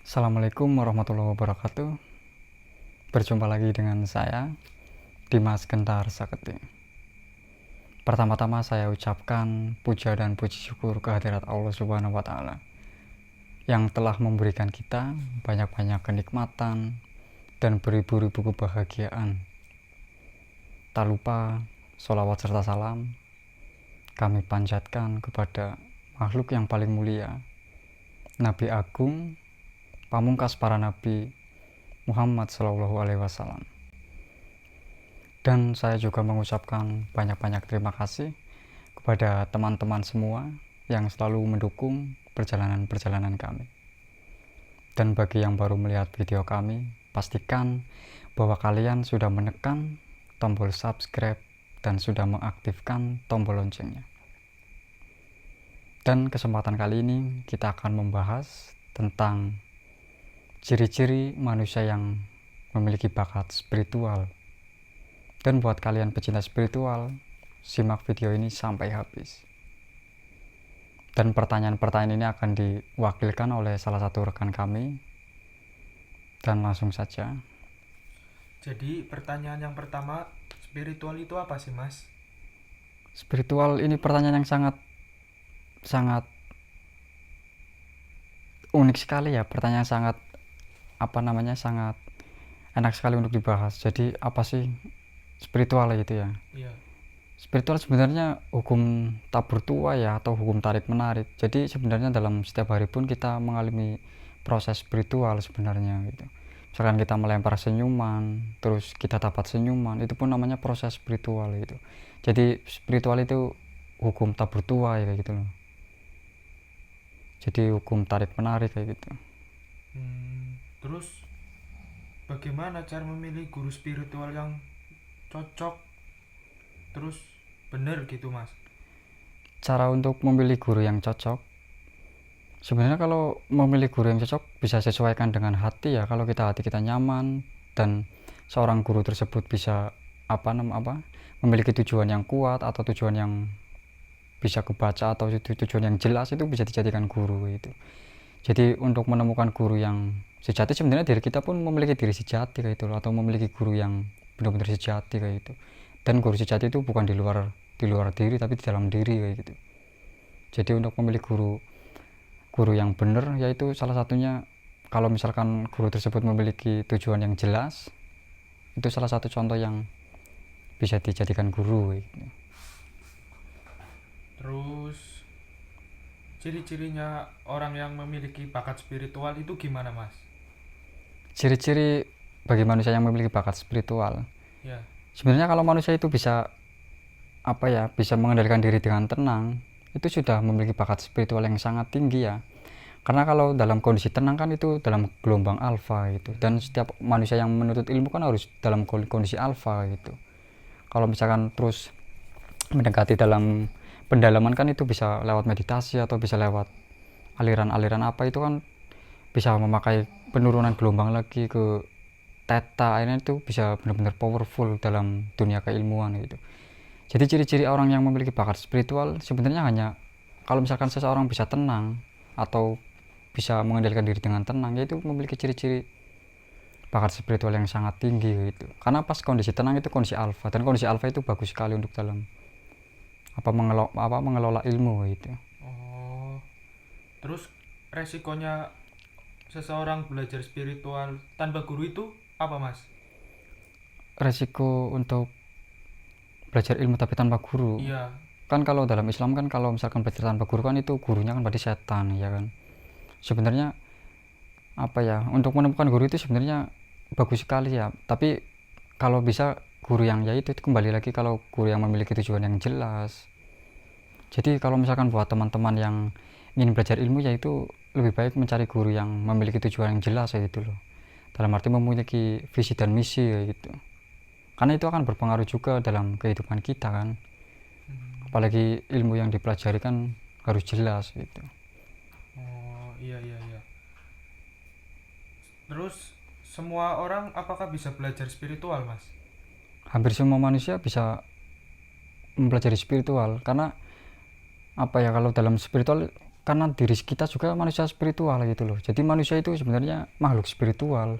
Assalamualaikum warahmatullahi wabarakatuh. Berjumpa lagi dengan saya, Dimas Gentar Saketi. Pertama-tama saya ucapkan puja dan puji syukur kehadirat Allah Subhanahu wa Ta'ala yang telah memberikan kita banyak-banyak kenikmatan dan beribu-ribu kebahagiaan. Tak lupa sholawat serta salam kami panjatkan kepada makhluk yang paling mulia, Nabi Agung, pamungkas para nabi, Muhammad Shallallahu Alaihi Wasallam. Dan saya juga mengucapkan banyak-banyak terima kasih kepada teman-teman semua yang selalu mendukung perjalanan-perjalanan kami. Dan bagi yang baru melihat video kami, pastikan bahwa kalian sudah menekan tombol subscribe dan sudah mengaktifkan tombol loncengnya. Dan kesempatan kali ini kita akan membahas tentang ciri-ciri manusia yang memiliki bakat spiritual. Dan buat kalian pecinta spiritual, simak video ini sampai habis. Dan pertanyaan-pertanyaan ini akan diwakilkan oleh salah satu rekan kami. Dan langsung saja. Jadi pertanyaan yang pertama, spiritual itu apa sih, Mas? Spiritual ini pertanyaan yang sangat unik sekali ya. Pertanyaan sangat sangat enak sekali untuk dibahas. Jadi apa sih spiritual gitu ya? Iya. Spiritual sebenarnya hukum tabur tua ya, atau hukum tarik menarik. Jadi sebenarnya dalam setiap hari pun kita mengalami proses spiritual sebenarnya gitu. Misalkan kita melempar senyuman, terus kita dapat senyuman, itu pun namanya proses spiritual gitu. Jadi spiritual itu hukum tabur tua ya, kayak gitu loh. Jadi hukum tarik menarik kayak gitu. Terus bagaimana cara memilih guru spiritual yang cocok terus bener gitu, Mas? Cara untuk memilih guru yang cocok, sebenarnya kalau memilih guru yang cocok bisa sesuaikan dengan hati ya. Kalau hati kita nyaman dan seorang guru tersebut bisa memiliki tujuan yang kuat atau tujuan yang bisa kebaca atau tujuan yang jelas, itu bisa dijadikan guru itu. Jadi untuk menemukan guru yang sejati, sebenarnya diri kita pun memiliki diri sejati kayak itu, atau memiliki guru yang benar-benar sejati kayak itu. Dan guru sejati itu bukan di luar diri, tapi di dalam diri kayak gitu. Jadi untuk memilih guru yang benar, yaitu salah satunya kalau misalkan guru tersebut memiliki tujuan yang jelas, itu salah satu contoh yang bisa dijadikan guru gitu. Terus ciri-cirinya orang yang memiliki bakat spiritual itu gimana, Mas? Ciri-ciri bagi manusia yang memiliki bakat spiritual, Ya. sebenarnya kalau manusia itu bisa bisa mengendalikan diri dengan tenang, itu sudah memiliki bakat spiritual yang sangat tinggi ya. Karena kalau dalam kondisi tenang kan itu dalam gelombang alfa gitu, dan setiap manusia yang menuntut ilmu kan harus dalam kondisi alfa gitu. Kalau misalkan terus mendekati dalam pendalaman kan itu bisa lewat meditasi atau bisa lewat aliran-aliran apa, itu kan bisa memakai penurunan gelombang lagi ke theta, akhirnya itu bisa benar-benar powerful dalam dunia keilmuan gitu. Jadi ciri-ciri orang yang memiliki bakat spiritual sebenarnya hanya kalau misalkan seseorang bisa tenang atau bisa mengendalikan diri dengan tenang, yaitu memiliki ciri-ciri bakat spiritual yang sangat tinggi gitu. Karena pas kondisi tenang itu kondisi alfa, dan kondisi alfa itu bagus sekali untuk dalam mengelola ilmu gitu. Oh. Terus resikonya seseorang belajar spiritual tanpa guru itu apa, Mas? Resiko untuk belajar ilmu tapi tanpa guru, Iya. kan kalau dalam Islam kan kalau misalkan belajar tanpa guru kan itu gurunya kan berarti setan ya kan. Sebenarnya untuk menemukan guru itu sebenarnya bagus sekali ya, tapi kalau bisa guru yang itu kembali lagi, kalau guru yang memiliki tujuan yang jelas. Jadi kalau misalkan buat teman-teman yang ingin belajar ilmu, yaitu lebih baik mencari guru yang memiliki tujuan yang jelas ya gitu loh, dalam arti memiliki visi dan misi ya gitu. Karena itu akan berpengaruh juga dalam kehidupan kita kan. Apalagi ilmu yang dipelajari kan harus jelas gitu. Oh, iya. Terus semua orang apakah bisa belajar spiritual, Mas? Hampir semua manusia bisa mempelajari spiritual, karena kalau dalam spiritual karena diri kita juga manusia spiritual gitu loh. Jadi manusia itu sebenarnya makhluk spiritual,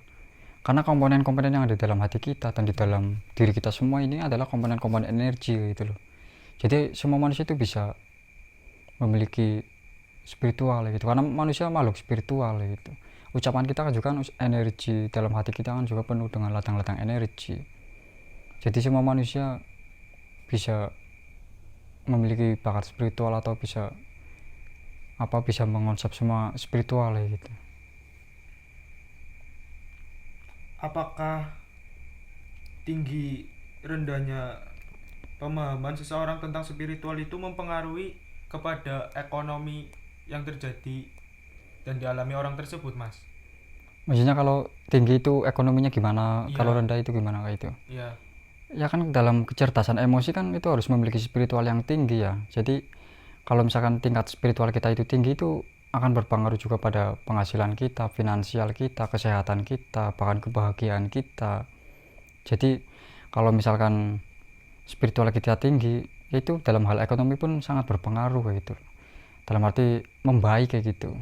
karena komponen-komponen yang ada dalam hati kita dan di dalam diri kita semua ini adalah komponen-komponen energi gitu loh. Jadi semua manusia itu bisa memiliki spiritual gitu, karena manusia makhluk spiritual gitu. Ucapan kita kan juga kan energi, dalam hati kita kan juga penuh dengan ladang-ladang energi. Jadi semua manusia bisa memiliki bakat spiritual atau bisa mengonsep semua spiritual gitu. Apakah tinggi rendahnya pemahaman seseorang tentang spiritual itu mempengaruhi kepada ekonomi yang terjadi dan dialami orang tersebut, Mas? Maksudnya kalau tinggi itu ekonominya gimana, Iya. kalau rendah itu gimana kayak itu? Iya. Ya kan dalam kecerdasan emosi kan itu harus memiliki spiritual yang tinggi ya. Jadi kalau misalkan tingkat spiritual kita itu tinggi, itu akan berpengaruh juga pada penghasilan kita, finansial kita, kesehatan kita, bahkan kebahagiaan kita. Jadi kalau misalkan spiritual kita tinggi, itu dalam hal ekonomi pun sangat berpengaruh kayak gitu. Dalam arti membaik kayak gitu.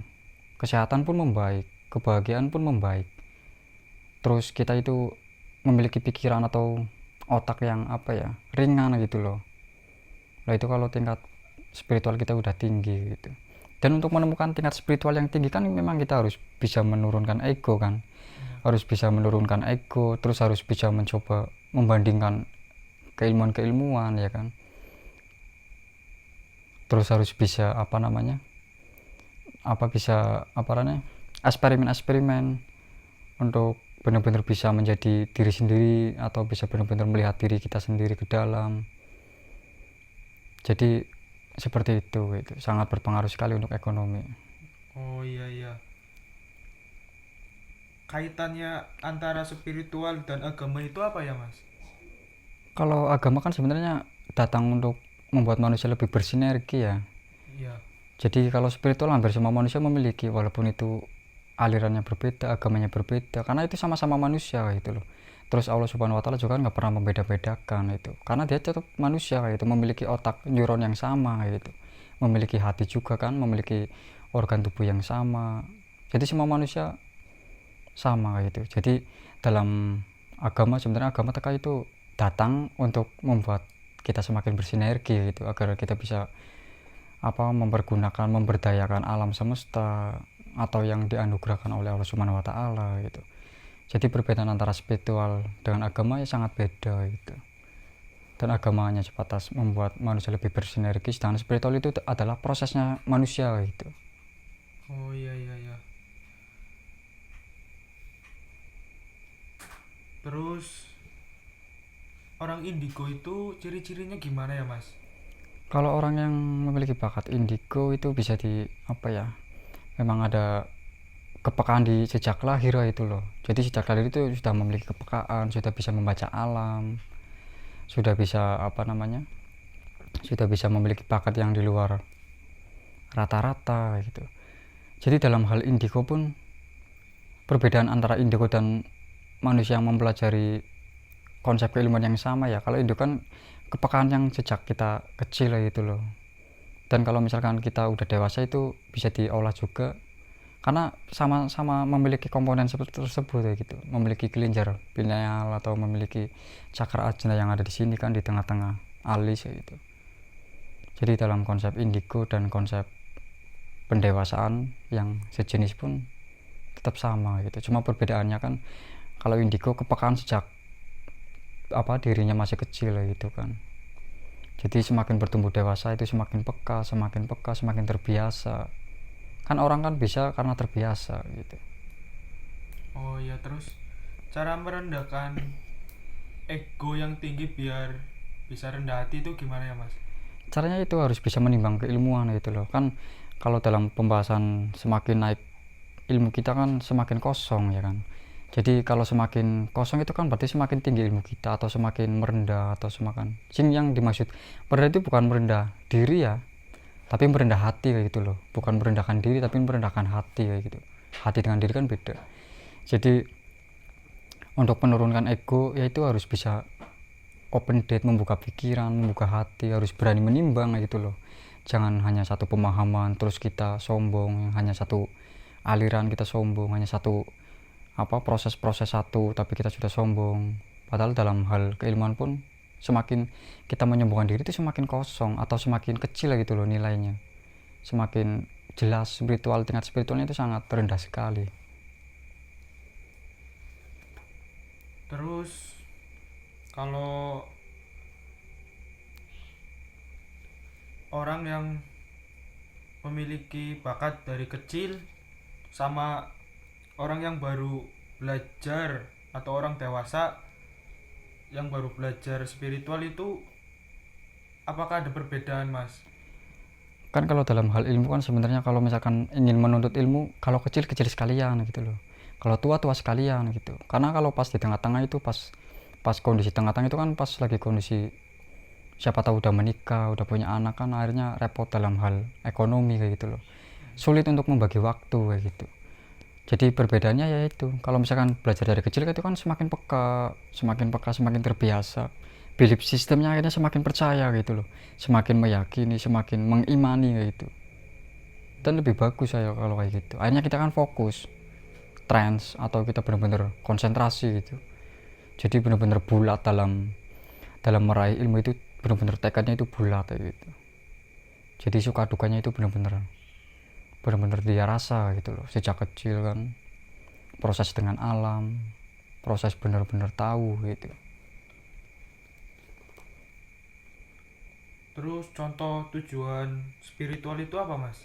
Kesehatan pun membaik, kebahagiaan pun membaik. Terus kita itu memiliki pikiran atau otak yang ringan gitu loh. Nah itu kalau tingkat spiritual kita udah tinggi gitu. Dan untuk menemukan tingkat spiritual yang tinggi kan memang kita harus bisa menurunkan ego kan. Harus bisa menurunkan ego, terus harus bisa mencoba membandingkan keilmuan-keilmuan ya kan. Terus harus bisa eksperimen-eksperimen untuk benar-benar bisa menjadi diri sendiri atau bisa benar-benar melihat diri kita sendiri ke dalam. Jadi seperti itu sangat berpengaruh sekali untuk ekonomi. Oh iya. Kaitannya antara spiritual dan agama itu apa ya, Mas? Kalau agama kan sebenarnya datang untuk membuat manusia lebih bersinergi ya. Iya. Jadi kalau spiritual hampir semua manusia memiliki, walaupun itu alirannya berbeda, agamanya berbeda, karena itu sama-sama manusia gitu loh. Terus Allah Subhanahu wa taala juga nggak pernah membeda-bedakan itu, karena dia tetap manusia gitu, memiliki otak neuron yang sama gitu, memiliki hati juga kan, memiliki organ tubuh yang sama. Jadi semua manusia sama gitu. Jadi dalam agama, sebenarnya agama teka itu datang untuk membuat kita semakin bersinergi gitu, agar kita bisa memberdayakan alam semesta atau yang dianugerahkan oleh Allah Subhanahu wa taala gitu. Jadi perbedaan antara spiritual dengan agama ya sangat beda gitu. Dan agamanya sebatas membuat manusia lebih bersinergi, sedangkan spiritual itu adalah prosesnya manusia gitu. Oh iya. Terus orang indigo itu ciri-cirinya gimana ya, Mas? Kalau orang yang memiliki bakat indigo itu bisa memang ada kepekaan di sejak lahir itu loh. Jadi sejak lahir itu sudah memiliki kepekaan, sudah bisa membaca alam, sudah bisa sudah bisa memiliki bakat yang di luar rata-rata gitu. Jadi dalam hal indigo pun, perbedaan antara indigo dan manusia yang mempelajari konsep keilmuan yang sama ya. Kalau indigo kan kepekaan yang sejak kita kecil gitu loh. Dan kalau misalkan kita udah dewasa itu bisa diolah juga, karena sama-sama memiliki komponen seperti tersebut gitu, memiliki kelenjar pineal atau memiliki cakra ajna yang ada di sini kan, di tengah-tengah alis gitu. Jadi dalam konsep indigo dan konsep pendewasaan yang sejenis pun tetap sama gitu. Cuma perbedaannya kan, kalau indigo kepekaan sejak dirinya masih kecil gitu kan. Jadi semakin bertumbuh dewasa itu semakin peka, semakin terbiasa. Kan orang kan bisa karena terbiasa gitu. Oh iya, terus cara merendahkan ego yang tinggi biar bisa rendah hati itu gimana ya, Mas? Caranya itu harus bisa menimbang keilmuan gitu loh. Kan kalau dalam pembahasan semakin naik ilmu kita kan semakin kosong ya kan. Jadi kalau semakin kosong itu kan berarti semakin tinggi ilmu kita, atau semakin merendah, atau semakin yang dimaksud merendah itu bukan merendah diri ya, tapi merendah hati kayak gitu loh. Bukan merendahkan diri tapi merendahkan hati kayak gitu. Hati dengan diri kan beda. Jadi untuk menurunkan ego ya itu harus bisa open date, membuka pikiran, membuka hati, harus berani menimbang kayak gitu loh. jangan hanya satu pemahaman terus kita sombong, hanya satu aliran kita sombong, hanya satu proses-proses satu tapi kita sudah sombong. Padahal dalam hal keilmuan pun semakin kita menyombongkan diri itu semakin kosong atau semakin kecil gitu loh nilainya, semakin jelas tingkat spiritualnya itu sangat rendah sekali. Terus kalau orang yang memiliki bakat dari kecil sama orang yang baru belajar atau orang dewasa yang baru belajar spiritual itu apakah ada perbedaan, Mas? Kan kalau dalam hal ilmu kan sebenarnya kalau misalkan ingin menuntut ilmu, kalau kecil sekalian gitu loh, kalau tua sekalian gitu. Karena kalau pas di tengah-tengah itu pas kondisi tengah-tengah itu kan pas lagi kondisi siapa tahu udah menikah, udah punya anak, kan akhirnya repot dalam hal ekonomi kayak gitu loh, sulit untuk membagi waktu kayak gitu. Jadi perbedaannya yaitu kalau misalkan belajar dari kecil itu kan semakin peka, semakin terbiasa, belief sistemnya akhirnya semakin percaya gitu loh, semakin meyakini, semakin mengimani kayak gitu. Dan lebih bagus saya kalau kayak gitu, akhirnya kita kan fokus trans atau kita benar-benar konsentrasi gitu. Jadi benar-benar bulat dalam meraih ilmu itu, benar-benar tekadnya itu bulat kayak gitu. Jadi suka dukanya itu benar-benar dia rasa gitu loh sejak kecil kan, proses dengan alam, proses benar-benar tahu gitu. Terus contoh tujuan spiritual itu apa, Mas?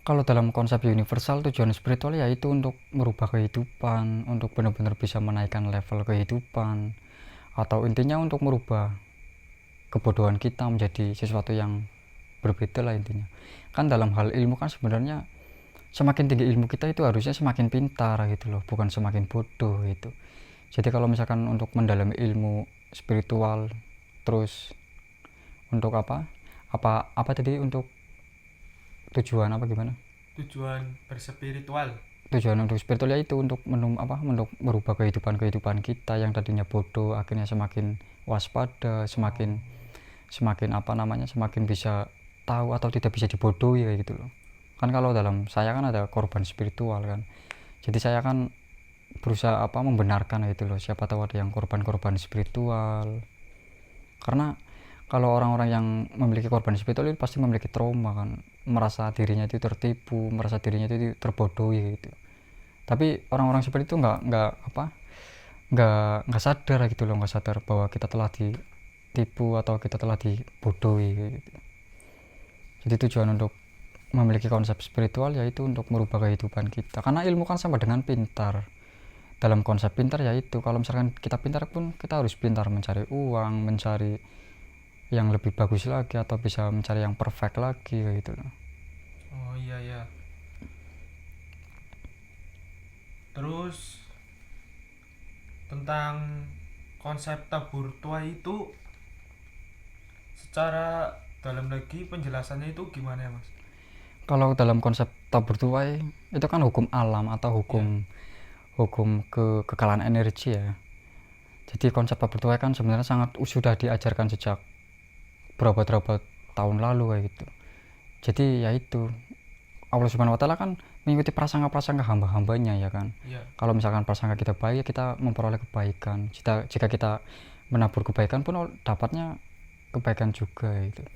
Kalau dalam konsep universal tujuan spiritual yaitu untuk merubah kehidupan, untuk benar-benar bisa menaikkan level kehidupan, atau intinya untuk merubah kebodohan kita menjadi sesuatu yang berbeda lah intinya. Kan dalam hal ilmu kan sebenarnya semakin tinggi ilmu kita itu harusnya semakin pintar gitu loh, bukan semakin bodoh gitu. Jadi kalau misalkan untuk mendalami ilmu spiritual, terus untuk apa tadi, untuk tujuan apa gimana? Tujuan berspiritual. Tujuan untuk spiritual itu untuk untuk merubah kehidupan kita yang tadinya bodoh akhirnya semakin waspada, semakin semakin bisa tahu atau tidak bisa dibodohi kayak gitu loh. Kan kalau dalam saya kan ada korban spiritual kan, jadi saya kan berusaha membenarkan gitu loh, siapa tahu ada yang korban spiritual. Karena kalau orang-orang yang memiliki korban spiritual itu pasti memiliki trauma kan, merasa dirinya itu tertipu, merasa dirinya itu terbodohi gitu. Tapi orang-orang seperti itu nggak sadar gitu loh, nggak sadar bahwa kita telah ditipu atau kita telah dibodohi gitu. Jadi tujuan untuk memiliki konsep spiritual yaitu untuk merubah kehidupan kita, karena ilmu kan sama dengan pintar. Dalam konsep pintar yaitu kalau misalkan kita pintar pun kita harus pintar mencari uang, mencari yang lebih bagus lagi, atau bisa mencari yang perfect lagi kayak gitu loh. Oh iya ya. Terus tentang konsep tabur tua itu secara dalam lagi penjelasannya itu gimana ya, Mas? Kalau dalam konsep tabur tuai itu kan hukum alam atau hukum kekalahan energi ya. Jadi konsep tabur tuai kan sebenarnya sudah diajarkan sejak berapa tahun lalu kayak gitu. Jadi ya itu, Allah Subhanahu wa taala kan mengikuti prasangka hamba-hambanya ya kan. Iya. Kalau misalkan prasangka kita baik, kita memperoleh kebaikan. Jika kita menabur kebaikan pun dapatnya kebaikan juga gitu.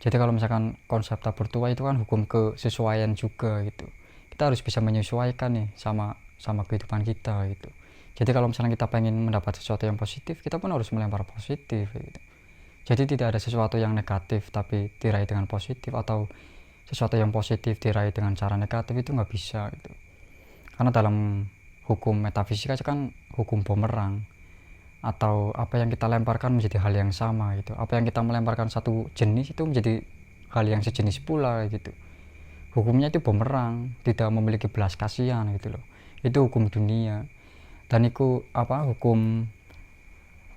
Jadi kalau misalkan konsep tabur tuai itu kan hukum kesesuaian juga gitu. Kita harus bisa menyesuaikan nih sama kehidupan kita gitu. Jadi kalau misalnya kita pengen mendapat sesuatu yang positif, kita pun harus melempar positif gitu. Jadi tidak ada sesuatu yang negatif tapi diraih dengan positif, atau sesuatu yang positif diraih dengan cara negatif, itu nggak bisa gitu. Karena dalam hukum metafisika kan hukum bumerang, atau apa yang kita lemparkan menjadi hal yang sama gitu. Apa yang kita melemparkan satu jenis itu menjadi hal yang sejenis pula gitu. Hukumnya itu bumerang, tidak memiliki belas kasihan gitu loh. Itu hukum dunia. Dan itu hukum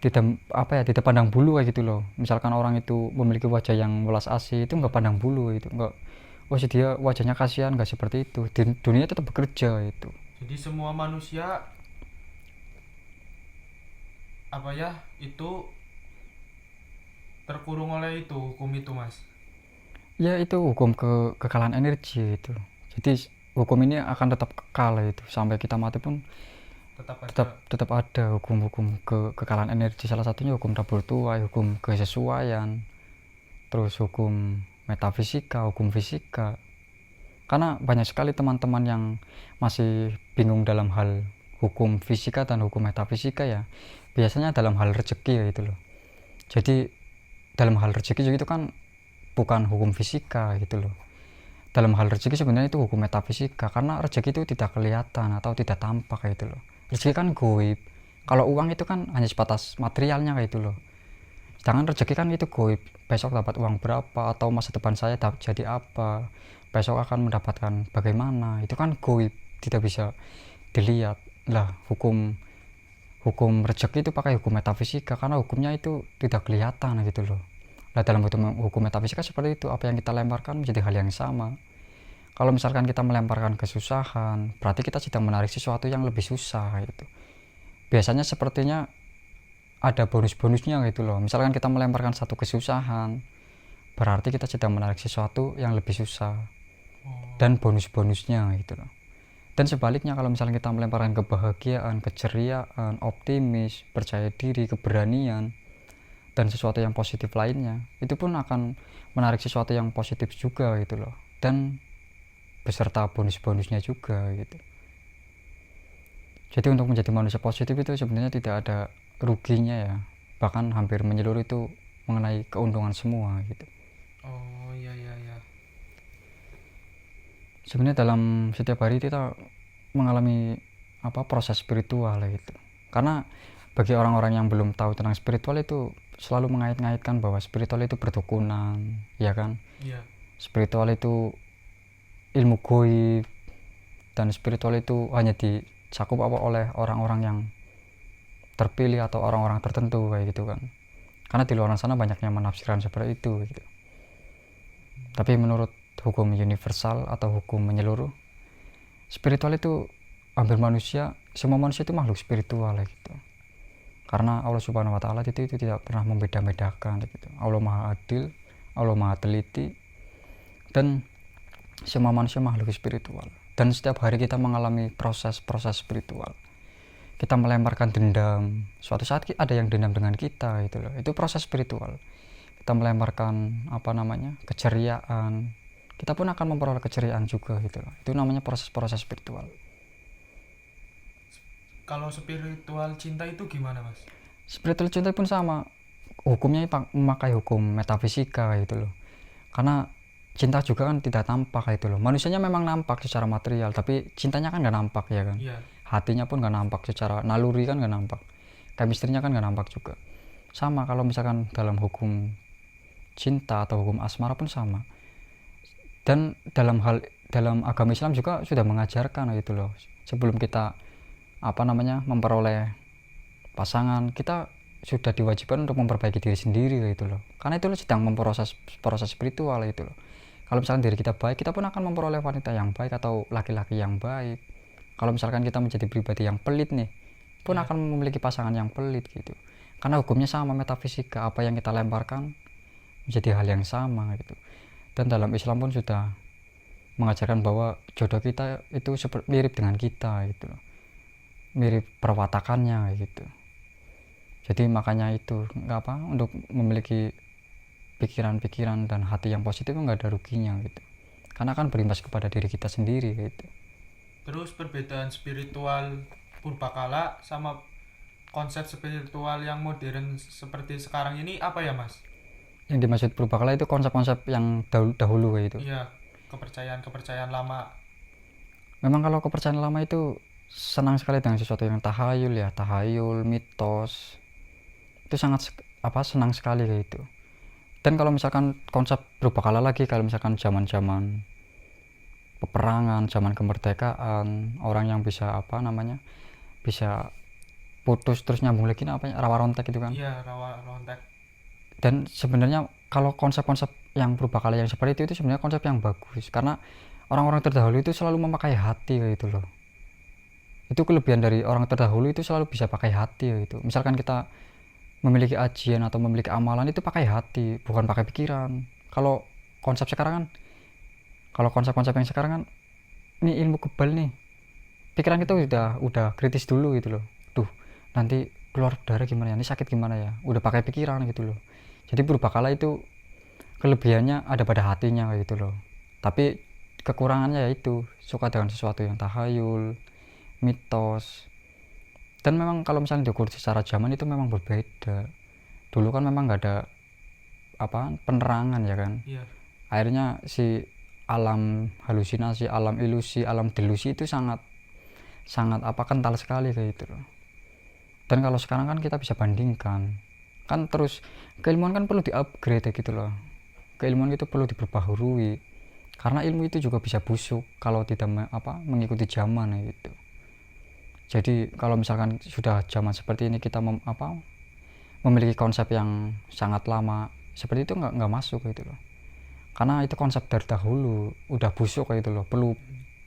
tidak pandang bulu kayak gitu loh. Misalkan orang itu memiliki wajah yang welas asih, itu nggak pandang bulu itu, nggak, dia wajahnya kasihan, nggak seperti itu. Dunia tetap bekerja itu. Jadi semua manusia itu terkurung oleh itu hukum itu, Mas. Ya itu hukum kekekalan energi itu. Jadi hukum ini akan tetap kekal itu sampai kita mati pun Tetap ada. tetap ada hukum-hukum kekekalan energi. Salah satunya hukum tabur tuai, hukum kesesuaian, terus hukum metafisika, hukum fisika. Karena banyak sekali teman-teman yang masih bingung dalam hal hukum fisika dan hukum metafisika ya. Biasanya dalam hal rezeki ya itu loh. Jadi dalam hal rezeki juga itu kan bukan hukum fisika gitu loh. Dalam hal rezeki sebenarnya itu hukum metafisika, karena rezeki itu tidak kelihatan atau tidak tampak kayak itu loh. Rezeki kan goib. Kalau uang itu kan hanya sebatas materialnya kayak itu loh. Sedangkan rezeki kan itu goib. Besok dapat uang berapa atau masa depan saya jadi apa, besok akan mendapatkan bagaimana, itu kan goib, tidak bisa dilihat. Lah hukum hukum rezeki itu pakai hukum metafisika karena hukumnya itu tidak kelihatan gitu loh. Nah dalam hukum metafisika seperti itu, apa yang kita lemparkan menjadi hal yang sama. Kalau misalkan kita melemparkan kesusahan, berarti kita sedang menarik sesuatu yang lebih susah gitu. Biasanya sepertinya ada bonus-bonusnya gitu loh. Misalkan kita melemparkan satu kesusahan, berarti kita sedang menarik sesuatu yang lebih susah dan bonus-bonusnya gitu loh. Dan sebaliknya kalau misalnya kita melemparkan kebahagiaan, keceriaan, optimis, percaya diri, keberanian, dan sesuatu yang positif lainnya, itu pun akan menarik sesuatu yang positif juga gitu loh, dan beserta bonus-bonusnya juga gitu. Jadi untuk menjadi manusia positif itu sebenarnya tidak ada ruginya ya, bahkan hampir menyeluruh itu mengenai keuntungan semua gitu. Oh iya iya iya. Sebenarnya dalam setiap hari kita mengalami proses spiritual gitu. Karena bagi orang-orang yang belum tahu tentang spiritual itu selalu mengait-ngaitkan bahwa spiritual itu berdukunan, ya kan? Iya. Spiritual itu ilmu goib, dan spiritual itu hanya dicakup oleh orang-orang yang terpilih atau orang-orang tertentu kayak gitu kan. Karena di luar sana banyak yang menafsirkan seperti itu gitu. Tapi menurut hukum universal atau hukum menyeluruh, spiritual itu hampir manusia, semua manusia itu makhluk spiritual gitu. Karena Allah Subhanahu wa taala itu tidak pernah membeda-bedakan gitu. Allah Maha Adil, Allah Maha Teliti, dan semua manusia makhluk spiritual. Dan setiap hari kita mengalami proses-proses spiritual. Kita melemparkan dendam, suatu saat ada yang dendam dengan kita gitu loh. Itu proses spiritual. Kita melemparkan keceriaan, kita pun akan memperoleh keceriaan juga gitu loh. Itu namanya proses-proses spiritual. Kalau spiritual cinta itu gimana, Mas? Spiritual cinta pun sama, hukumnya memakai hukum metafisika gitu loh. Karena cinta juga kan tidak tampak gitu loh. Manusianya memang nampak secara material, tapi cintanya kan gak nampak ya kan. Iya. Hatinya pun gak nampak, secara naluri kan gak nampak, chemistry-nya kan gak nampak juga. Sama kalau misalkan dalam hukum cinta atau hukum asmara pun sama. Dan dalam agama Islam juga sudah mengajarkan gitu loh. Sebelum kita memperoleh pasangan, kita sudah diwajibkan untuk memperbaiki diri sendiri gitu loh. Karena itu sedang memproses proses spiritual gitu loh. Kalau misalkan diri kita baik, kita pun akan memperoleh wanita yang baik atau laki-laki yang baik. Kalau misalkan kita menjadi pribadi yang pelit nih, pun akan memiliki pasangan yang pelit gitu. Karena hukumnya sama, metafisika, apa yang kita lemparkan menjadi hal yang sama gitu. Dan dalam Islam pun sudah mengajarkan bahwa jodoh kita itu mirip dengan kita gitu loh. Mirip perwatakannya gitu. Jadi makanya itu untuk memiliki pikiran-pikiran dan hati yang positif nggak ada ruginya gitu. Karena kan berimbas kepada diri kita sendiri gitu. Terus perbedaan spiritual purbakala sama konsep spiritual yang modern seperti sekarang ini apa ya, Mas? Yang dimaksud purbakala itu konsep-konsep yang dahulu kayak gitu. Iya, kepercayaan lama. Memang kalau kepercayaan lama itu senang sekali dengan sesuatu yang tahayul, mitos. Itu sangat senang sekali kayak gitu. Dan kalau misalkan konsep purbakala lagi, kalau misalkan zaman-zaman peperangan, zaman kemerdekaan, orang yang bisa bisa putus terus nyambung lagi rawa rontek itu kan. Iya, rawa rontek. Dan sebenarnya kalau konsep-konsep yang purbakala yang seperti itu sebenarnya konsep yang bagus, karena orang-orang terdahulu itu selalu memakai hati kayak gitu loh. Itu kelebihan dari orang terdahulu, itu selalu bisa pakai hati gitu. Misalkan kita memiliki ajian atau memiliki amalan itu pakai hati, bukan pakai pikiran. Kalau konsep sekarang kan, kalau konsep-konsep yang sekarang kan ini ilmu kebal nih, pikiran kita udah kritis dulu gitu loh. Duh, nanti keluar darah gimana ya, ini sakit gimana ya, udah pakai pikiran gitu loh. Jadi purbakala itu kelebihannya ada pada hatinya kayak gitu loh, tapi kekurangannya yaitu suka dengan sesuatu yang tahayul, mitos. Dan memang kalau misalnya diukur secara zaman itu memang berbeda. Dulu kan memang nggak ada penerangan ya kan, Iya. akhirnya si alam halusinasi, alam ilusi, alam delusi itu sangat sangat kental sekali kayak gitu loh. Dan kalau sekarang kan kita bisa bandingkan kan, terus keilmuan kan perlu di-upgrade gitu loh, keilmuan itu perlu diperbaharui karena ilmu itu juga bisa busuk kalau tidak mengikuti zaman gitu. Jadi kalau misalkan sudah zaman seperti ini kita memiliki konsep yang sangat lama seperti itu nggak masuk gitu loh, karena itu konsep dari dahulu udah busuk kayak gitu loh, perlu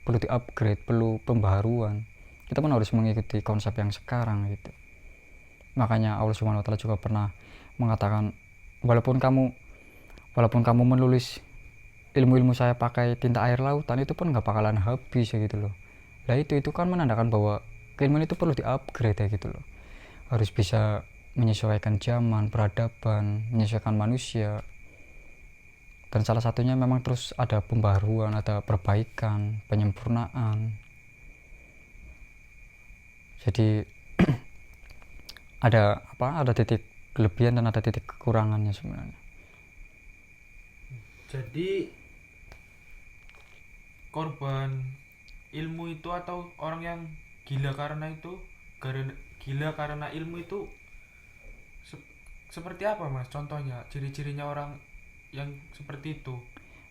di-upgrade, perlu pembaharuan. Kita pun harus mengikuti konsep yang sekarang gitu. Makanya Allah Subhanahu wa taala juga pernah mengatakan, walaupun kamu menulis ilmu-ilmu saya pakai tinta air lautan, itu pun nggak bakalan habis ya gitu loh. Nah itu kan menandakan bahwa keilmuan itu perlu di-upgrade ya gitu loh, harus bisa menyesuaikan zaman, peradaban, menyesuaikan manusia. Dan salah satunya memang terus ada pembaharuan, ada perbaikan, penyempurnaan. Jadi ada titik kelebihan dan ada titik kekurangannya sebenarnya. Jadi korban ilmu itu atau orang yang gila karena ilmu itu seperti apa Mas? Contohnya, ciri-cirinya orang yang seperti itu.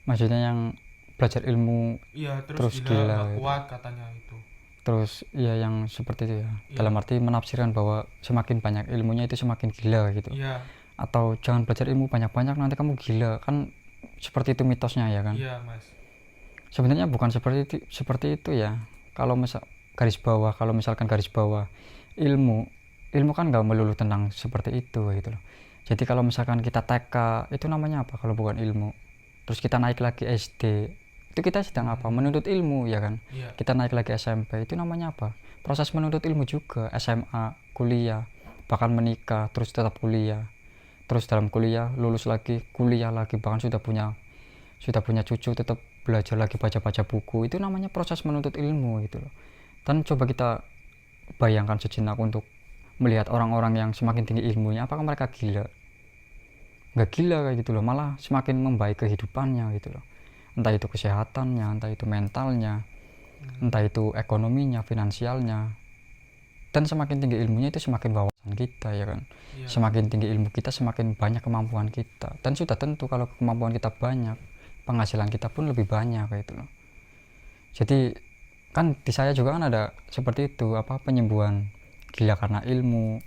Maksudnya yang belajar ilmu Iya, terus gila gila nggak gitu. kuat katanya itu. Terus ya yang seperti itu ya, Iya. dalam arti menafsirkan bahwa semakin banyak ilmunya itu semakin gila gitu. Iya. Atau jangan belajar ilmu banyak-banyak nanti kamu gila, kan seperti itu mitosnya ya kan. Iya Mas. Sebenarnya bukan seperti itu ya. Kalau misalkan garis bawah ilmu kan nggak melulu tentang seperti itu gitu loh. Jadi kalau misalkan kita TK itu namanya apa kalau bukan ilmu, terus kita naik lagi SD itu kita sedang menuntut ilmu ya kan. Iya. Kita naik lagi SMP itu namanya apa, proses menuntut ilmu juga. SMA, kuliah, bahkan menikah, terus tetap kuliah, terus dalam kuliah lulus lagi, kuliah lagi, bahkan sudah punya cucu tetap belajar lagi, baca buku. Itu namanya proses menuntut ilmu gitu loh. Dan coba kita bayangkan sejenak untuk melihat orang-orang yang semakin tinggi ilmunya, apakah mereka gila? Nggak gila kayak gitu loh, malah semakin membaik kehidupannya gitu loh, entah itu kesehatannya, entah itu mentalnya, entah itu ekonominya, finansialnya. Dan semakin tinggi ilmunya itu semakin wawasan kita ya kan. Iya. Semakin tinggi ilmu kita semakin banyak kemampuan kita, dan sudah tentu kalau kemampuan kita banyak, penghasilan kita pun lebih banyak kayak itu loh. Jadi kan di saya juga kan ada seperti itu, penyembuhan gila karena ilmu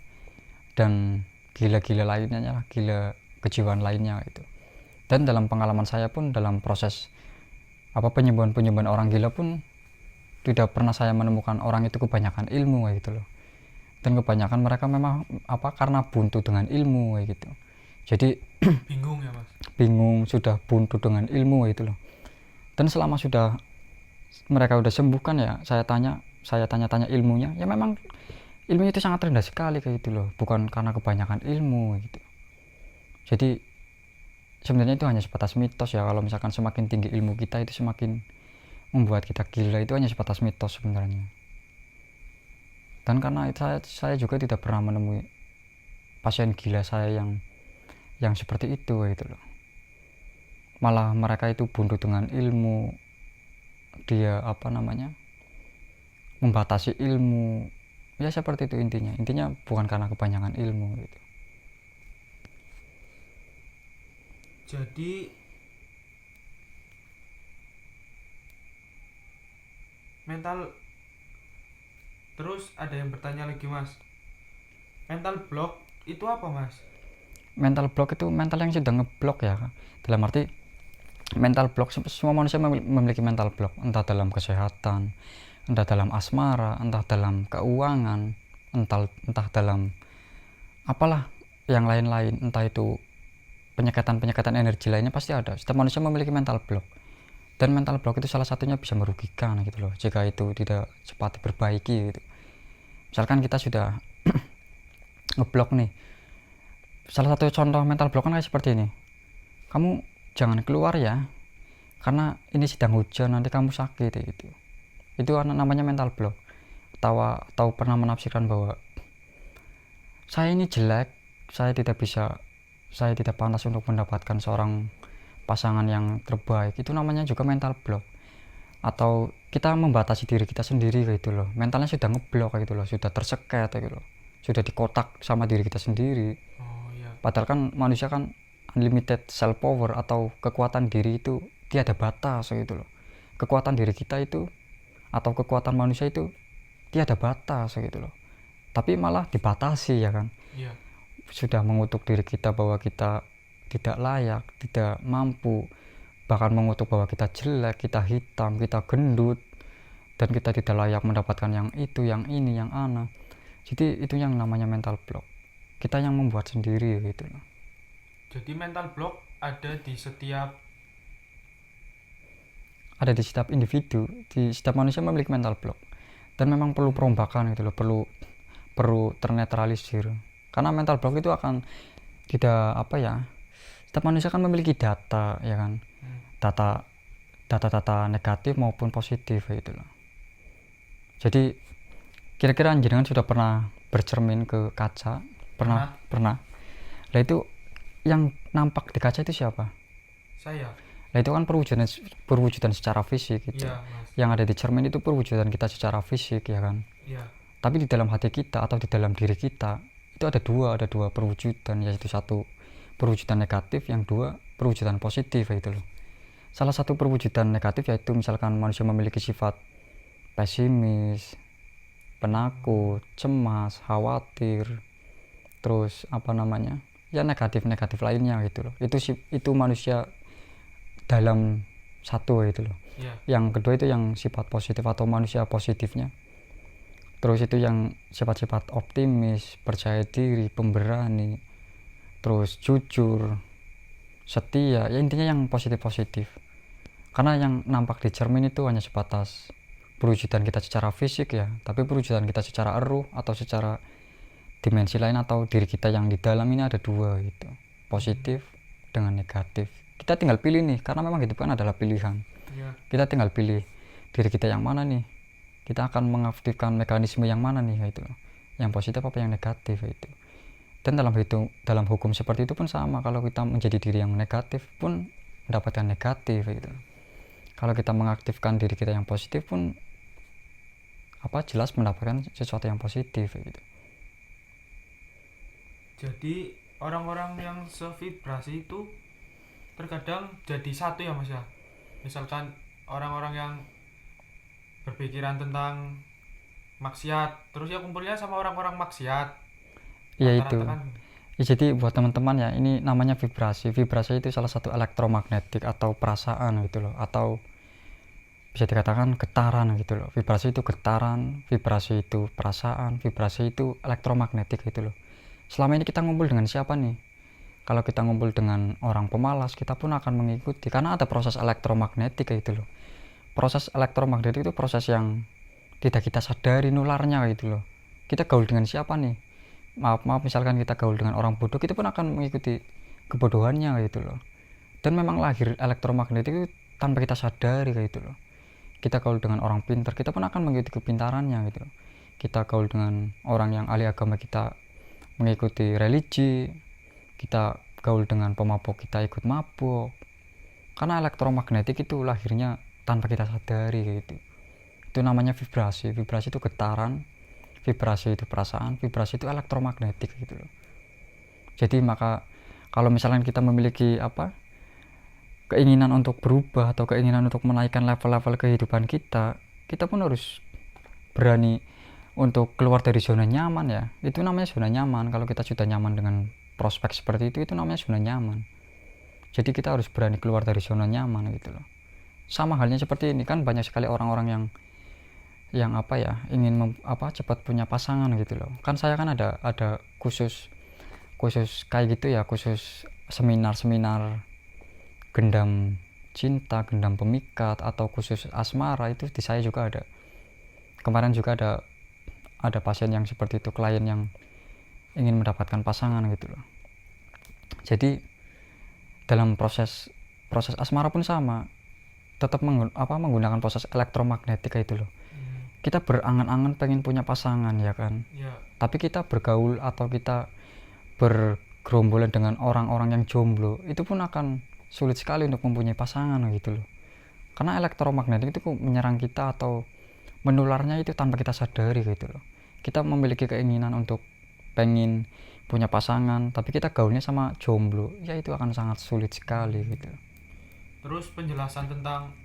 dan gila-gila lainnya, gila kejiwaan lainnya itu. Dan dalam pengalaman saya pun dalam proses penyembuhan orang gila pun tidak pernah saya menemukan orang itu kebanyakan ilmu kayak gitu loh. Dan kebanyakan mereka memang karena buntu dengan ilmu kayak gitu. Jadi Bingung ya Mas. bingung, sudah buntu dengan ilmu kayak gitu loh. Dan selama mereka udah sembuh kan ya, saya tanya ilmunya, ya memang ilmunya itu sangat rendah sekali kayak gitu loh, bukan karena kebanyakan ilmu gitu. Jadi sebenarnya itu hanya sebatas mitos ya. Kalau misalkan semakin tinggi ilmu kita itu semakin membuat kita gila, itu hanya sebatas mitos sebenarnya. Dan karena itu saya juga tidak pernah menemui pasien gila saya yang seperti itu gitu loh. Malah mereka itu buntu dengan ilmu, dia membatasi ilmu ya, seperti itu intinya bukan karena kebanyakan ilmu gitu. Jadi mental, terus ada yang bertanya lagi Mas, mental block itu apa Mas? Mental block itu mental yang sudah ngeblok ya, dalam arti mental block, semua manusia memiliki mental block, entah dalam kesehatan, entah dalam asmara, entah dalam keuangan, entah dalam apalah yang lain-lain, entah itu penyekatan energi lainnya pasti ada. Setiap manusia memiliki mental block, dan mental block itu salah satunya bisa merugikan gitu loh jika itu tidak cepat diperbaiki gitu. Misalkan kita sudah ngeblok nih, salah satu contoh mental block kan kayak seperti ini, kamu jangan keluar ya karena ini sedang hujan, nanti kamu sakit gitu. Itu namanya mental block. Atau pernah menafsirkan bahwa saya ini jelek, saya tidak pantas untuk mendapatkan seorang pasangan yang terbaik, itu namanya juga mental block. Atau kita membatasi diri kita sendiri gitu loh, mentalnya sudah ngeblok gitu loh, sudah terseket gitu loh, sudah dikotak sama diri kita sendiri. Oh iya. Padahal kan manusia kan unlimited self power, atau kekuatan diri itu tiada batas gitu loh. Kekuatan diri kita itu atau kekuatan manusia itu tiada batas gitu loh, tapi malah dibatasi ya kan. Iya. Sudah mengutuk diri kita bahwa kita tidak layak, tidak mampu, bahkan mengutuk bahwa kita jelek, kita hitam, kita gendut, dan kita tidak layak mendapatkan yang itu, yang ini, yang ana. Jadi itu yang namanya mental block, kita yang membuat sendiri gitu loh. Jadi mental block ada di setiap Individu, di setiap manusia memiliki mental block, dan memang perlu perombakan gitu loh, perlu ternetralisir. Karena mental block itu akan tidak setiap manusia kan memiliki data ya kan, data negatif maupun positif gitu loh. Jadi kira-kira jenengan sudah pernah bercermin ke kaca? Pernah. Lah itu yang nampak di kaca itu siapa? saya. Nah itu kan perwujudan secara fisik gitu. Iya, Mas. Yang ada di cermin itu perwujudan kita secara fisik ya kan. Iya. Tapi di dalam hati kita atau di dalam diri kita itu ada dua perwujudan, yaitu satu perwujudan negatif, yang dua perwujudan positif gitu loh. Salah satu perwujudan negatif yaitu misalkan manusia memiliki sifat pesimis, penakut, cemas, khawatir, terus ya negatif lainnya gitu loh. Itu manusia dalam satu gitu loh. Iya. Yang kedua itu yang sifat positif atau manusia positifnya. Terus itu yang sifat-sifat optimis, percaya diri, pemberani, terus jujur, setia, ya intinya yang positif. Karena yang nampak di cermin itu hanya sebatas perwujudan kita secara fisik ya, tapi perwujudan kita secara ruh atau secara dimensi lain atau diri kita yang di dalam ini ada dua gitu, positif dengan negatif. Kita tinggal pilih nih, karena memang hidup kan adalah pilihan. Iya. Kita tinggal pilih diri kita yang mana nih, kita akan mengaktifkan mekanisme yang mana nih gitu, yang positif apa yang negatif itu. Dan dalam hukum seperti itu pun sama, kalau kita menjadi diri yang negatif pun mendapatkan negatif gitu. Kalau kita mengaktifkan diri kita yang positif pun jelas mendapatkan sesuatu yang positif gitu. Jadi orang-orang yang sevibrasi itu terkadang jadi satu ya Mas ya. Misalkan orang-orang yang berpikiran tentang maksiat, terus ya kumpulnya sama orang-orang maksiat. Iya Rata-rata itu. kan. Ya, jadi buat teman-teman ya, ini namanya vibrasi. Vibrasi itu salah satu elektromagnetik atau perasaan gitu loh, atau bisa dikatakan getaran gitu loh. Vibrasi itu getaran, vibrasi itu perasaan, vibrasi itu elektromagnetik gitu loh. Selama ini kita ngumpul dengan siapa nih? Kalau kita ngumpul dengan orang pemalas, kita pun akan mengikuti, karena ada proses elektromagnetik gitu loh. Proses elektromagnetik itu proses yang tidak kita sadari nularnya gitu loh. Kita gaul dengan siapa nih? Maaf misalkan kita gaul dengan orang bodoh, kita pun akan mengikuti kebodohannya gitu loh. Dan memang lahir elektromagnetik itu tanpa kita sadari gitu loh. Kita gaul dengan orang pintar, kita pun akan mengikuti kepintarannya gitu loh. Kita gaul dengan orang yang ahli agama, kita mengikuti religi. Kita gaul dengan pemabuk, kita ikut mabuk. Karena elektromagnetik itu lahirnya tanpa kita sadari gitu. Itu namanya vibrasi. Vibrasi itu getaran, vibrasi itu perasaan, vibrasi itu elektromagnetik gitu loh. Jadi maka kalau misalnya kita memiliki keinginan untuk berubah atau keinginan untuk menaikkan level-level kehidupan kita pun harus berani untuk keluar dari zona nyaman ya. Itu namanya zona nyaman. Kalau kita sudah nyaman dengan prospek seperti itu namanya zona nyaman. Jadi kita harus berani keluar dari zona nyaman gitu loh. Sama halnya seperti ini kan, banyak sekali orang-orang yang ingin cepat punya pasangan gitu loh. Kan saya kan ada khusus kayak gitu ya, khusus seminar-seminar gendam cinta, gendam pemikat, atau khusus asmara itu di saya juga ada. Kemarin juga ada pasien yang seperti itu, klien yang ingin mendapatkan pasangan gitu loh. Jadi dalam proses asmara pun sama, tetap menggunakan proses elektromagnetika itu loh. Kita berangan-angan pengen punya pasangan ya kan, tapi kita bergaul atau kita bergerombolan dengan orang-orang yang jomblo, itu pun akan sulit sekali untuk mempunyai pasangan gitu loh. Karena elektromagnetik itu menyerang kita atau menularnya itu tanpa kita sadari gitu loh. Kita memiliki keinginan untuk pengen punya pasangan, tapi kita gaulnya sama jomblo, ya itu akan sangat sulit sekali gitu. Terus penjelasan tentang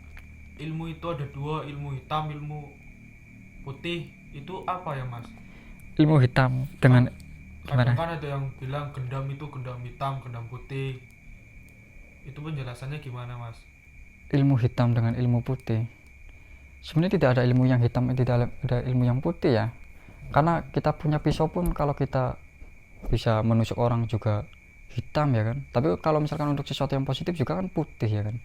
ilmu itu ada dua, ilmu hitam, ilmu putih, itu apa ya Mas? Ilmu hitam dengan Kadang gimana? kan ada yang bilang gendam itu gendam hitam, gendam putih. Itu penjelasannya gimana Mas? Ilmu hitam dengan ilmu putih, sebenarnya tidak ada ilmu yang hitam, tidak ada ilmu yang putih ya. Karena kita punya pisau pun kalau kita bisa menusuk orang juga hitam ya kan, tapi kalau misalkan untuk sesuatu yang positif juga kan putih ya kan.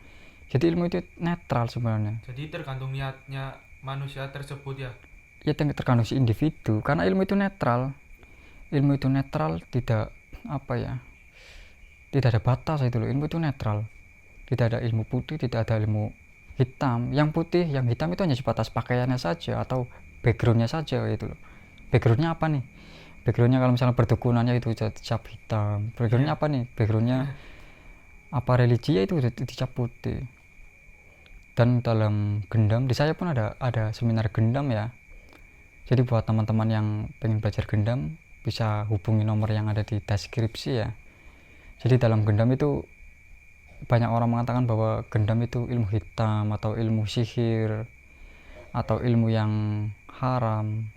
Jadi ilmu itu netral sebenarnya. Jadi tergantung niatnya manusia tersebut ya. Ya tergantung si individu, karena ilmu itu netral, tidak apa ya, tidak ada batas itu loh. Ilmu itu netral, tidak ada ilmu putih, tidak ada ilmu hitam. Yang putih, yang hitam itu hanya sebatas pakaiannya saja atau backgroundnya saja gitu loh. Backgroundnya apa nih? Backgroundnya kalau misalnya berdukunannya itu dicap hitam. Backgroundnya apa nih? Backgroundnya apa religi ya itu dicap putih. Dan dalam gendam, di saya pun ada seminar gendam ya. Jadi buat teman-teman yang pengen belajar gendam, bisa hubungi nomor yang ada di deskripsi ya. Jadi dalam gendam itu banyak orang mengatakan bahwa gendam itu ilmu hitam atau ilmu sihir atau ilmu yang haram.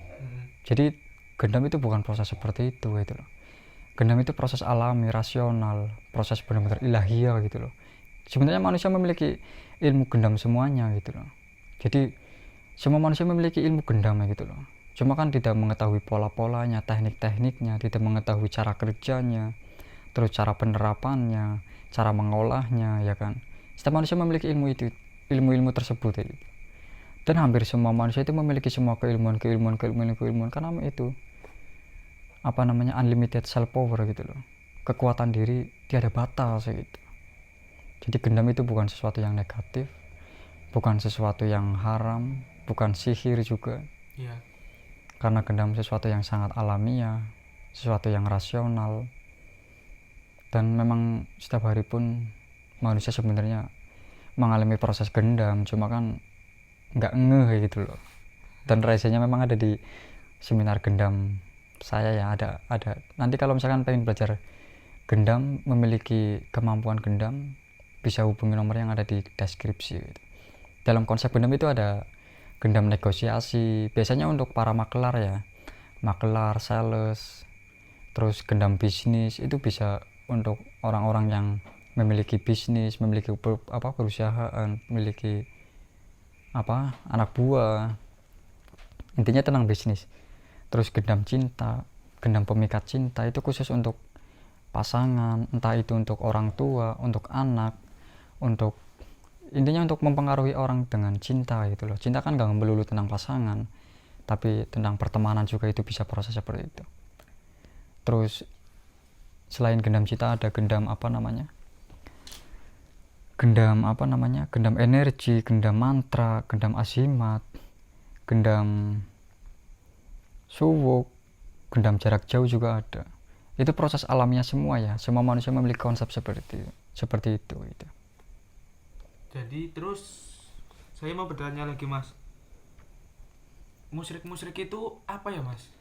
Jadi gendam itu bukan proses seperti itu gitu loh. Gendam itu proses alami, rasional, proses benar-benar ilahiyah gitu loh. Sebenarnya manusia memiliki ilmu gendam semuanya gitu loh. Jadi semua manusia memiliki ilmu gendam gitu loh. Cuma kan tidak mengetahui pola-polanya, teknik-tekniknya, tidak mengetahui cara kerjanya, terus cara penerapannya, cara mengolahnya ya kan. Setiap manusia memiliki ilmu tersebut gitu. Dan hampir semua manusia itu memiliki semua keilmuan karena itu unlimited self power gitu loh. Kekuatan diri tiada batas gitu. Jadi gendam itu bukan sesuatu yang negatif, bukan sesuatu yang haram, bukan sihir juga. Iya. Karena gendam sesuatu yang sangat alamiah, sesuatu yang rasional. Dan memang setiap hari pun manusia sebenarnya mengalami proses gendam, cuma kan nggak ngeh gitu loh. Dan rahasianya memang ada di seminar gendam saya ya, ada. Nanti kalau misalkan pengen belajar gendam, memiliki kemampuan gendam, bisa hubungi nomor yang ada di deskripsi gitu. Dalam konsep gendam itu ada gendam negosiasi, biasanya untuk para makelar ya, makelar, sales, terus gendam bisnis itu bisa untuk orang-orang yang memiliki bisnis, memiliki perusahaan, memiliki anak buah, intinya tentang bisnis. Terus gendam cinta, gendam pemikat cinta itu khusus untuk pasangan, entah itu untuk orang tua, untuk anak, untuk intinya untuk mempengaruhi orang dengan cinta gitu loh. Cinta kan gak melulu tentang pasangan, tapi tentang pertemanan juga itu bisa proses seperti itu. Terus selain gendam cinta ada gendam gendam energi, gendam mantra, gendam azimat, gendam suwuk, gendam jarak jauh juga ada. Itu proses alamiah semua ya, semua manusia memiliki konsep seperti itu gitu. Jadi terus saya mau bertanya lagi Mas, musyrik itu apa ya Mas?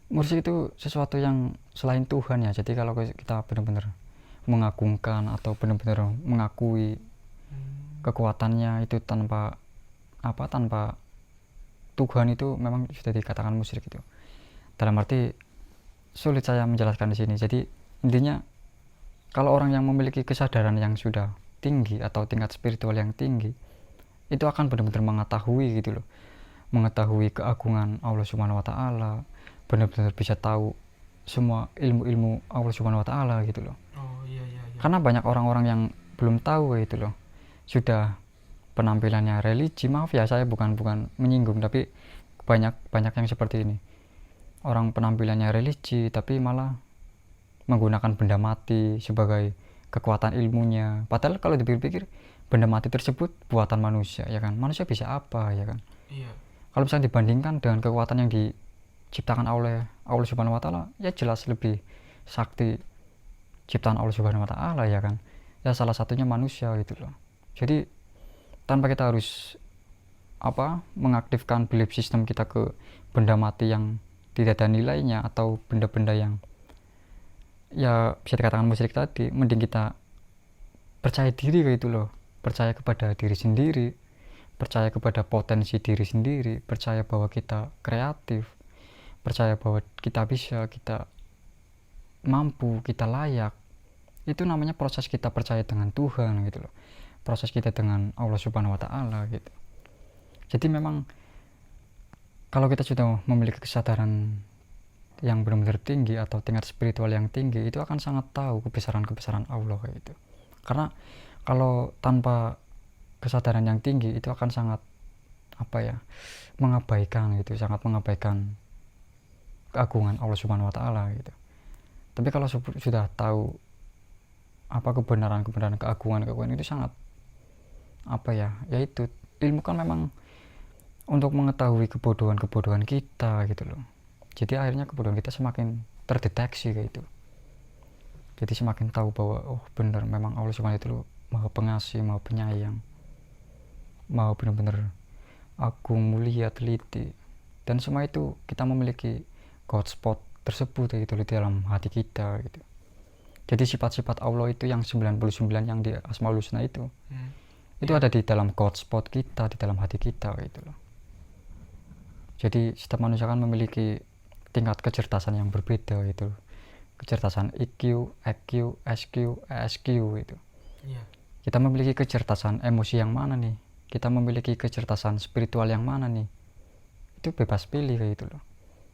Musyrik itu sesuatu yang selain Tuhan ya. Jadi kalau kita benar-benar mengagungkan atau benar-benar mengakui kekuatannya itu tanpa Tuhan, itu memang sudah dikatakan musyrik itu. Dalam arti sulit saya menjelaskan di sini. Jadi intinya kalau orang yang memiliki kesadaran yang sudah tinggi atau tingkat spiritual yang tinggi, itu akan benar-benar mengetahui gitu loh, mengetahui keagungan Allah Subhanahu wa taala, benar-benar bisa tahu semua ilmu-ilmu Allah Subhanahu wa taala gitu loh. Oh iya. Karena banyak orang-orang yang belum tahu itu loh, sudah penampilannya religi, maaf ya saya bukan menyinggung, tapi banyak yang seperti ini, orang penampilannya religi tapi malah menggunakan benda mati sebagai kekuatan ilmunya, padahal kalau dipikir-pikir benda mati tersebut buatan manusia, ya kan, manusia bisa apa, ya kan. Iya. Kalau misalnya dibandingkan dengan kekuatan yang diciptakan oleh Allah Subhanahu wa taala, ya jelas lebih sakti ciptaan Allah Subhanahu wa taala, ya kan. Ya salah satunya manusia gitu loh. Jadi tanpa kita harus mengaktifkan belief system kita ke benda mati yang tidak ada nilainya atau benda-benda yang ya bisa dikatakan musyrik tadi, mending kita percaya diri gitu loh, percaya kepada diri sendiri, percaya kepada potensi diri sendiri, percaya bahwa kita kreatif, percaya bahwa kita bisa, kita mampu, kita layak. Itu namanya proses kita percaya dengan Tuhan gitu loh, proses kita dengan Allah Subhanahu wa taala gitu. Jadi memang kalau kita sudah memiliki kesadaran yang benar-benar tinggi atau tingkat spiritual yang tinggi, itu akan sangat tahu kebesaran Allah gitu. Karena kalau tanpa kesadaran yang tinggi itu akan sangat mengabaikan gitu, sangat mengabaikan keagungan Allah Subhanahu wa taala gitu. Tapi kalau sudah tahu kebenaran keagungan itu sangat yaitu ilmu kan memang untuk mengetahui kebodohan kita gitu loh. Jadi akhirnya kebodohan kita semakin terdeteksi kayak gitu. Jadi semakin tahu bahwa benar memang Allah Subhanahu itu Maha Pengasih, Maha Penyayang, Maha benar-benar agung, mulia, teliti. Dan semua itu kita memiliki God spot tersebut gitu di dalam hati kita gitu. Jadi sifat-sifat Allah itu yang 99 yang di Asmaul Husna itu ada di dalam God spot kita, di dalam hati kita gitu loh. Jadi setiap manusia kan memiliki tingkat kecerdasan yang berbeda gitu. Kecerdasan IQ, EQ, SQ, ESQ itu. Iya. Kita memiliki kecerdasan emosi yang mana nih? Kita memiliki kecerdasan spiritual yang mana nih? Itu bebas pilih kayak gitu loh.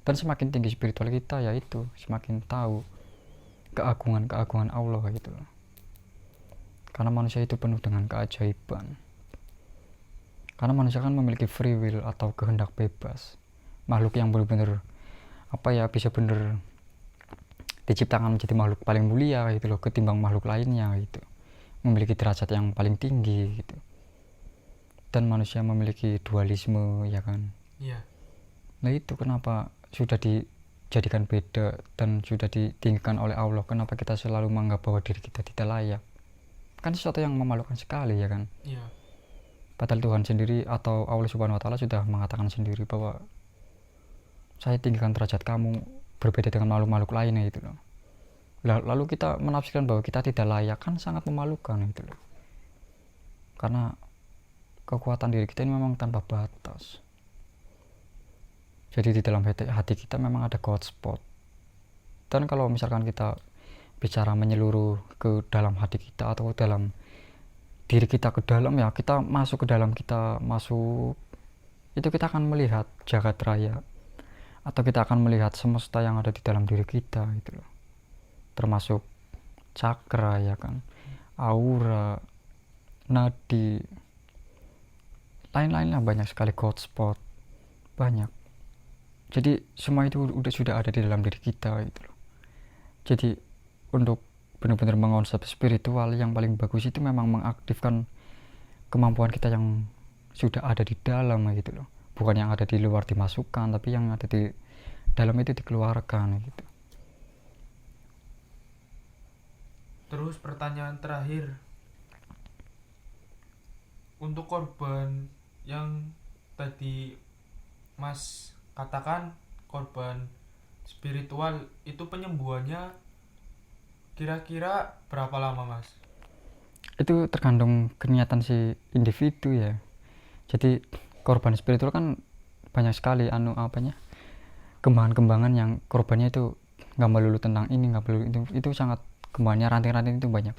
Dan semakin tinggi spiritual kita, yaitu semakin tahu keagungan Allah gitu loh. Karena manusia itu penuh dengan keajaiban. Karena manusia kan memiliki free will atau kehendak bebas. Makhluk yang benar-benar bisa benar diciptakan menjadi makhluk paling mulia gitu loh, ketimbang makhluk lainnya gitu. Memiliki derajat yang paling tinggi gitu. Dan manusia memiliki dualisme, ya kan. Iya. Nah itu kenapa sudah dijadikan beda dan sudah ditinggikan oleh Allah, kenapa kita selalu menganggap bahwa diri kita tidak layak. Kan sesuatu yang memalukan sekali, ya kan. Iya. Padahal Tuhan sendiri atau Allah Subhanahu wa taala sudah mengatakan sendiri bahwa saya tinggikan derajat kamu berbeda dengan makhluk-makhluk lainnya itu loh. Lalu kita menafsirkan bahwa kita tidak layak, kan sangat memalukan itu loh. Karena kekuatan diri kita ini memang tanpa batas. Jadi di dalam hati kita memang ada God spot. Dan kalau misalkan kita bicara menyeluruh ke dalam hati kita atau dalam diri kita ke dalam, ya kita masuk ke dalam, kita masuk itu kita akan melihat jagat raya, atau kita akan melihat semesta yang ada di dalam diri kita gitu loh. Termasuk cakra, ya kan, aura, nadi, lain-lainnya banyak sekali God spot, banyak. Jadi semua itu sudah ada di dalam diri kita gitu loh. Jadi untuk benar-benar mengonsep spiritual yang paling bagus itu memang mengaktifkan kemampuan kita yang sudah ada di dalam gitu loh. Bukan yang ada di luar dimasukkan, tapi yang ada di dalam itu dikeluarkan gitu. Terus pertanyaan terakhir, untuk korban yang tadi Mas katakan korban spiritual itu penyembuhannya kira-kira berapa lama, Mas? Itu tergantung keniatan si individu ya. Jadi korban spiritual kan banyak sekali kembangan-kembangan yang korbannya itu nggak melulu tentang ini, nggak melulu itu sangat kembangannya, ranting-ranting itu banyak.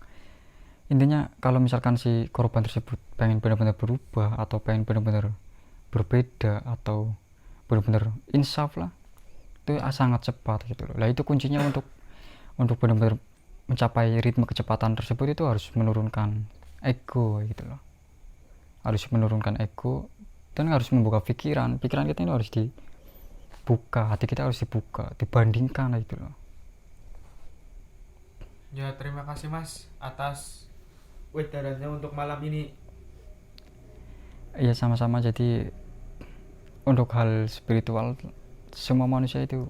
Intinya kalau misalkan si korban tersebut pengen benar-benar berubah atau pengen benar-benar berbeda atau benar-benar insaf lah, itu sangat cepat gitu loh. Lah itu kuncinya untuk benar-benar mencapai ritme kecepatan tersebut itu harus menurunkan ego gitu loh, harus menurunkan ego dan harus membuka pikiran kita ini harus dibuka, hati kita harus dibuka, dibandingkan gitu loh. Ya, terima kasih Mas atas wedarannya untuk malam ini. Iya sama-sama. Jadi untuk hal spiritual semua manusia itu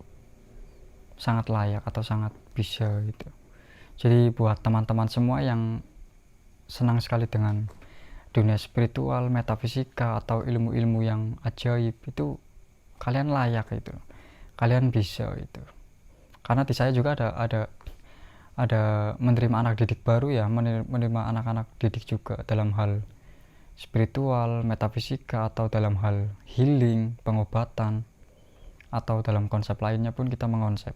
sangat layak atau sangat bisa gitu. Jadi buat teman-teman semua yang senang sekali dengan dunia spiritual, metafisika atau ilmu-ilmu yang ajaib, itu kalian layak itu, kalian bisa itu. Karena di saya juga ada menerima anak didik baru ya, menerima anak-anak didik juga dalam hal spiritual, metafisika atau dalam hal healing, pengobatan atau dalam konsep lainnya pun kita mengonsep.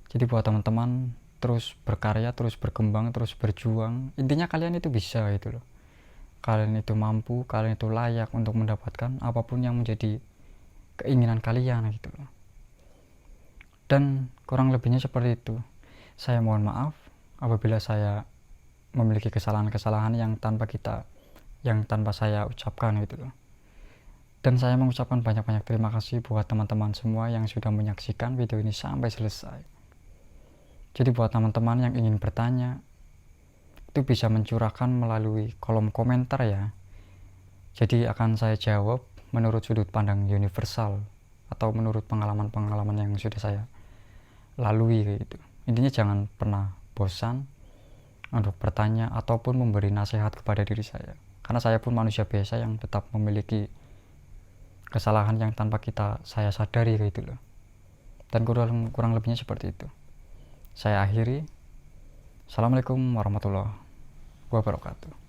Jadi buat teman-teman terus berkarya, terus berkembang, terus berjuang. Intinya kalian itu bisa gitu loh. Kalian itu mampu, kalian itu layak untuk mendapatkan apapun yang menjadi keinginan kalian gitu loh. Dan kurang lebihnya seperti itu. Saya mohon maaf apabila saya memiliki kesalahan-kesalahan yang tanpa saya ucapkan gitu loh. Dan saya mengucapkan banyak-banyak terima kasih buat teman-teman semua yang sudah menyaksikan video ini sampai selesai. Jadi buat teman-teman yang ingin bertanya, itu bisa mencurahkan melalui kolom komentar ya. Jadi akan saya jawab menurut sudut pandang universal atau menurut pengalaman-pengalaman yang sudah saya lalui gitu. Intinya jangan pernah bosan untuk bertanya ataupun memberi nasihat kepada diri saya. Karena saya pun manusia biasa yang tetap memiliki kesalahan yang tanpa saya sadari gitu loh. Dan kurang lebihnya seperti itu. Saya akhiri. Assalamualaikum warahmatullahi wabarakatuh.